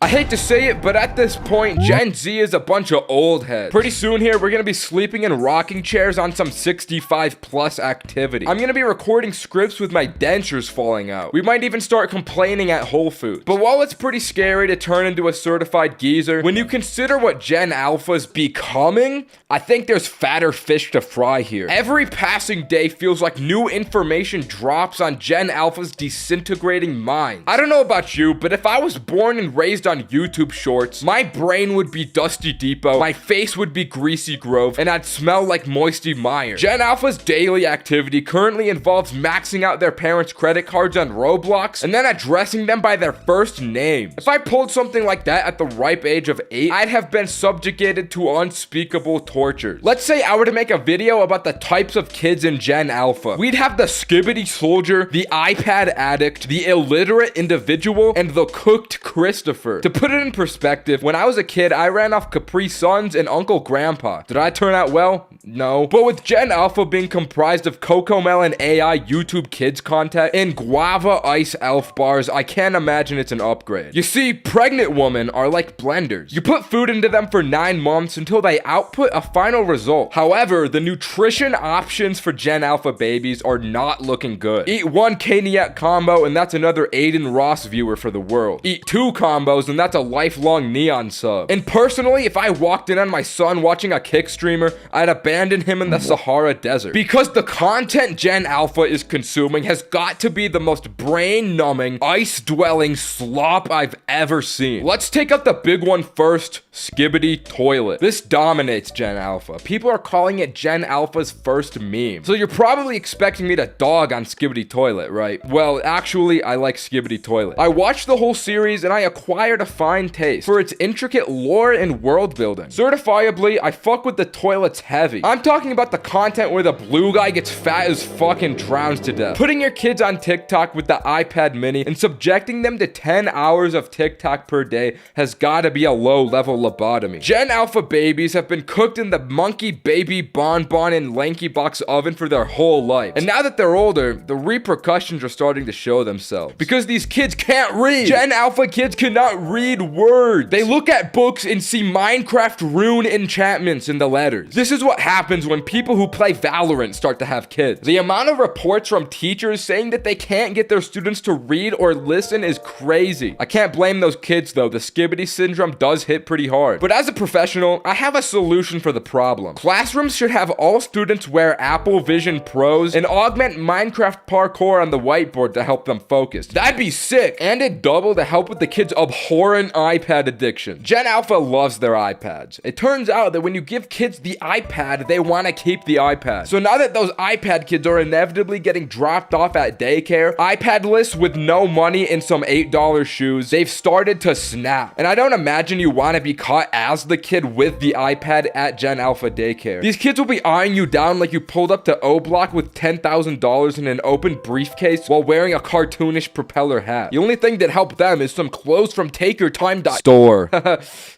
I hate to say it, but at this point, Gen Z is a bunch of old heads. Pretty soon here, we're gonna be sleeping in rocking chairs on some 65 plus activity. I'm gonna be recording scripts with my dentures falling out. We might even start complaining at Whole Foods. But while it's pretty scary to turn into a certified geezer, when you consider what Gen Alpha's becoming, I think there's fatter fish to fry here. Every passing day feels like new information drops on Gen Alpha's disintegrating mind. I don't know about you, but if I was born and raised on YouTube Shorts, my brain would be Dusty Depot, my face would be Greasy Grove, and I'd smell like Moisty Meyer. Gen Alpha's daily activity currently involves maxing out their parents' credit cards on Roblox and then addressing them by their first name. If I pulled something like that at the ripe age of 8, I'd have been subjugated to unspeakable tortures. Let's say I were to make a video about the types of kids in Gen Alpha. We'd have the skibbity soldier, the iPad addict, the illiterate individual, and the cooked Christopher. To put it in perspective, when I was a kid, I ran off Capri Suns and Uncle Grandpa. Did I turn out well? No. But with Gen Alpha being comprised of Cocomelon AI YouTube Kids content and Guava Ice Elf bars, I can't imagine it's an upgrade. You see, pregnant women are like blenders. You put food into them for 9 months until they output a final result. However, the nutrition options for Gen Alpha babies are not looking good. Eat 1 Kaniak combo and that's another Aiden Ross viewer for the world. Eat 2 combos and that's a lifelong Neon sub. And personally, if I walked in on my son watching a kick streamer, I'd abandon him in the Sahara Desert. Because the content Gen Alpha is consuming has got to be the most brain-numbing, ice-dwelling slop I've ever seen. Let's take out the big one first, Skibbity Toilet. This dominates Gen Alpha. People are calling it Gen Alpha's first meme. So you're probably expecting me to dog on Skibbity Toilet, right? Well, actually, I like Skibbity Toilet. I watched the whole series and I acquired a fine taste for its intricate lore and world building. Certifiably, I fuck with the toilets heavy. I'm talking about the content where the blue guy gets fat as fuck and drowns to death. Putting your kids on TikTok with the iPad mini and subjecting them to 10 hours of TikTok per day has gotta be a low-level lobotomy. Gen Alpha babies have been cooked in the monkey baby bonbon and lanky box oven for their whole life. And now that they're older, the repercussions are starting to show themselves. Because these kids can't read. Gen Alpha kids cannot read words. They look at books and see Minecraft rune enchantments in the letters. This is what happens when people who play Valorant start to have kids. The amount of reports from teachers saying that they can't get their students to read or listen is crazy. I can't blame those kids though. The skibbity syndrome does hit pretty hard. But as a professional, I have a solution for the problem. Classrooms should have all students wear Apple Vision Pros and augment Minecraft parkour on the whiteboard to help them focus. That'd be sick. And it'd double to help with the kids' abhorrent iPad addiction. Gen Alpha loves their iPads. It turns out that when you give kids the iPad, they want to keep the iPad. So now that those iPad kids are inevitably getting dropped off at daycare, iPad-less with no money and some $8 shoes, they've started to snap. And I don't imagine you want to be caught as the kid with the iPad at Gen Alpha daycare. These kids will be eyeing you down like you pulled up to O-Block with $10,000 in an open briefcase while wearing a cartoonish propeller hat. The only thing that helped them is some clothes from TakeYourTime.store.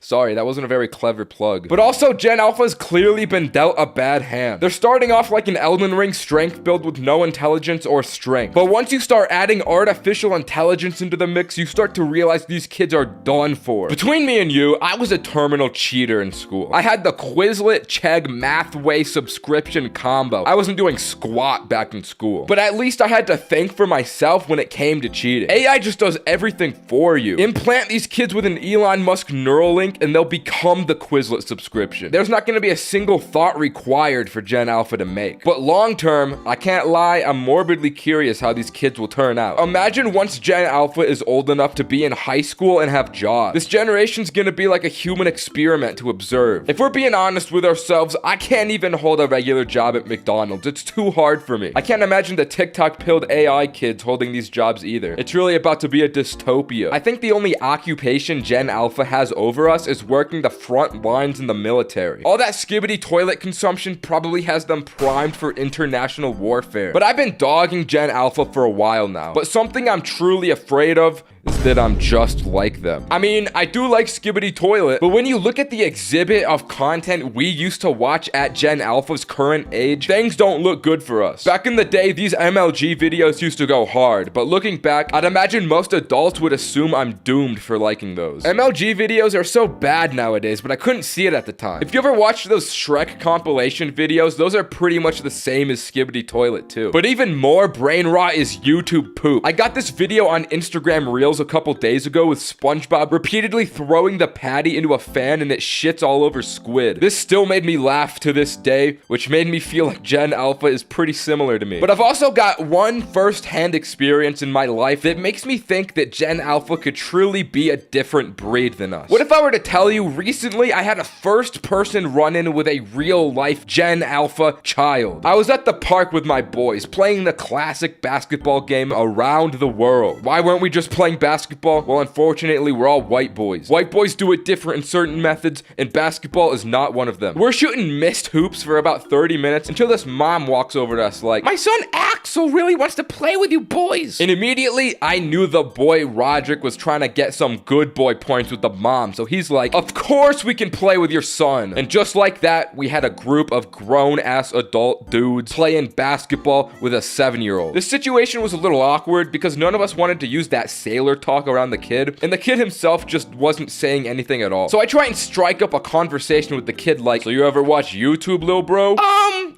Sorry, that wasn't a very clever plug. But also, Gen Alpha's clearly been dealt a bad hand. They're starting off like an Elden Ring strength build with no intelligence or strength. But once you start adding artificial intelligence into the mix, you start to realize these kids are done for. Between me and you, I was a terminal cheater in school. I had the Quizlet Chegg Mathway subscription combo. I wasn't doing squat back in school. But at least I had to think for myself when it came to cheating. AI just does everything for you. Implant these kids with an Elon Musk Neuralink and they'll become the Quizlet subscription. There's not going to be a single thought required for Gen Alpha to make. But long term, I can't lie, I'm morbidly curious how these kids will turn out. Imagine once Gen Alpha is old enough to be in high school and have jobs. This generation's gonna be like a human experiment to observe. If we're being honest with ourselves, I can't even hold a regular job at McDonald's. It's too hard for me. I can't imagine the TikTok-pilled AI kids holding these jobs either. It's really about to be a dystopia. I think the only occupation Gen Alpha has over us is working the front lines in the military. All that skibbity toilet consumption probably has them primed for international warfare. But I've been dogging Gen Alpha for a while now. But something I'm truly afraid of is that I'm just like them. I mean, I do like Skibidi Toilet, but when you look at the exhibit of content we used to watch at Gen Alpha's current age, things don't look good for us. Back in the day, these MLG videos used to go hard, but looking back, I'd imagine most adults would assume I'm doomed for liking those. MLG videos are so bad nowadays, but I couldn't see it at the time. If you ever watched those Shrek compilation videos, those are pretty much the same as Skibidi Toilet too. But even more brain rot is YouTube poop. I got this video on Instagram Reels a couple days ago with SpongeBob repeatedly throwing the patty into a fan and it shits all over Squid. This still made me laugh to this day, which made me feel like Gen Alpha is pretty similar to me. But I've also got one first-hand experience in my life that makes me think that Gen Alpha could truly be a different breed than us. What if I were to tell you recently I had a first-person run-in with a real-life Gen Alpha child? I was at the park with my boys playing the classic basketball game Around the World. Why weren't we just playing basketball? Well, unfortunately, we're all white boys. White boys do it different in certain methods, and basketball is not one of them. We're shooting missed hoops for about 30 minutes until this mom walks over to us like, "My son Axel really wants to play with you boys." And immediately, I knew the boy Roderick was trying to get some good boy points with the mom, so he's like, "Of course we can play with your son." And just like that, we had a group of grown-ass adult dudes playing basketball with a 7-year-old. This situation was a little awkward because none of us wanted to use that sailor talk around the kid, and the kid himself just wasn't saying anything at all. So I try and strike up a conversation with the kid like, "So you ever watch YouTube, lil bro?"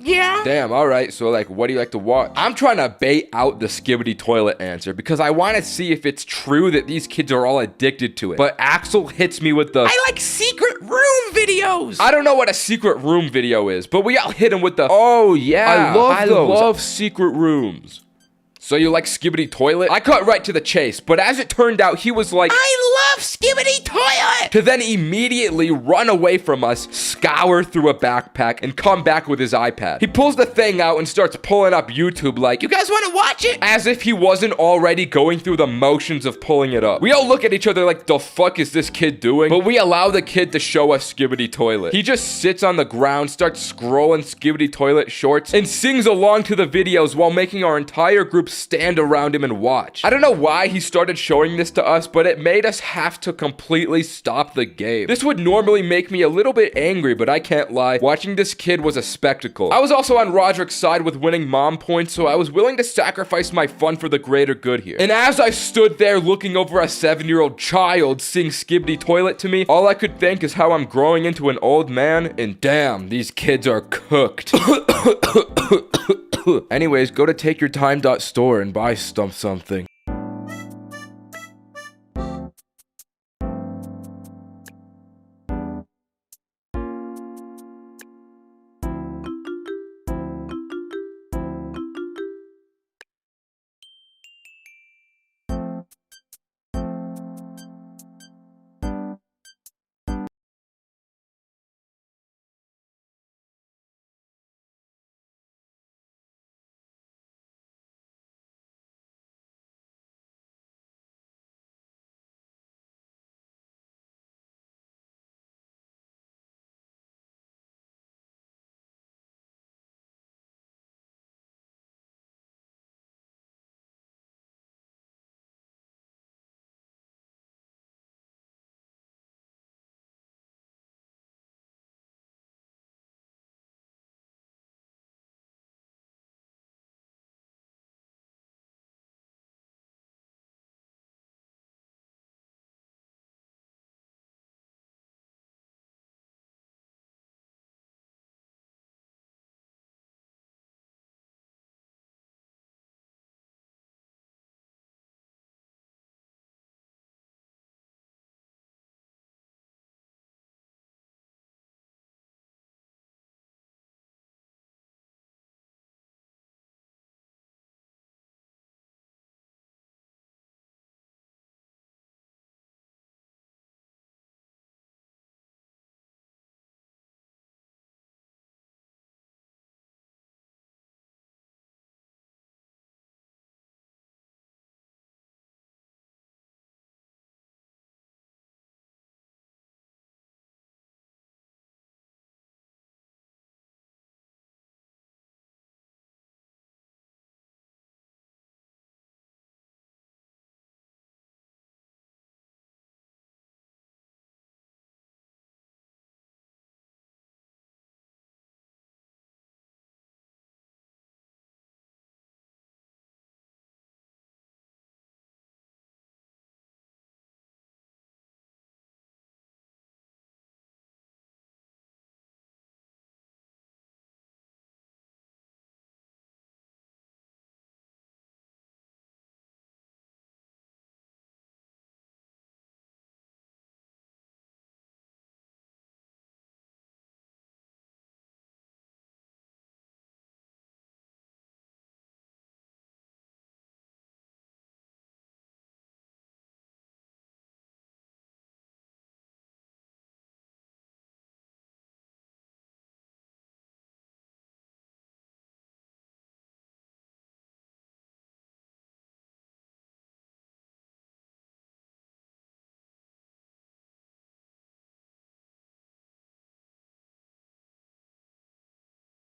Yeah. Damn, alright, so like, what do you like to watch? I'm trying to bait out the Skibidi Toilet answer because I want to see if it's true that these kids are all addicted to it. But Axel hits me with the, "I like secret room videos." I don't know what a secret room video is, but we all hit him with the, "Oh yeah, I love secret rooms." "So you like Skibidi Toilet?" I cut right to the chase, but as it turned out, he was like, "I love Skibidi Toilet!" to then immediately run away from us, scour through a backpack, and come back with his iPad. He pulls the thing out and starts pulling up YouTube like, "You guys want to watch it?" As if he wasn't already going through the motions of pulling it up. We all look at each other like, the fuck is this kid doing? But we allow the kid to show us Skibidi Toilet. He just sits on the ground, starts scrolling Skibidi Toilet shorts, and sings along to the videos while making our entire group stand around him and watch. I don't know why he started showing this to us, but it made us have to completely stop the game. This would normally make me a little bit angry, but I can't lie. Watching this kid was a spectacle. I was also on Roderick's side with winning mom points, so I was willing to sacrifice my fun for the greater good here. And as I stood there looking over a 7-year-old child sing Skibidi Toilet to me, all I could think is how I'm growing into an old man, and damn, these kids are cooked. Anyways, go to takeyourtime.store and buy something.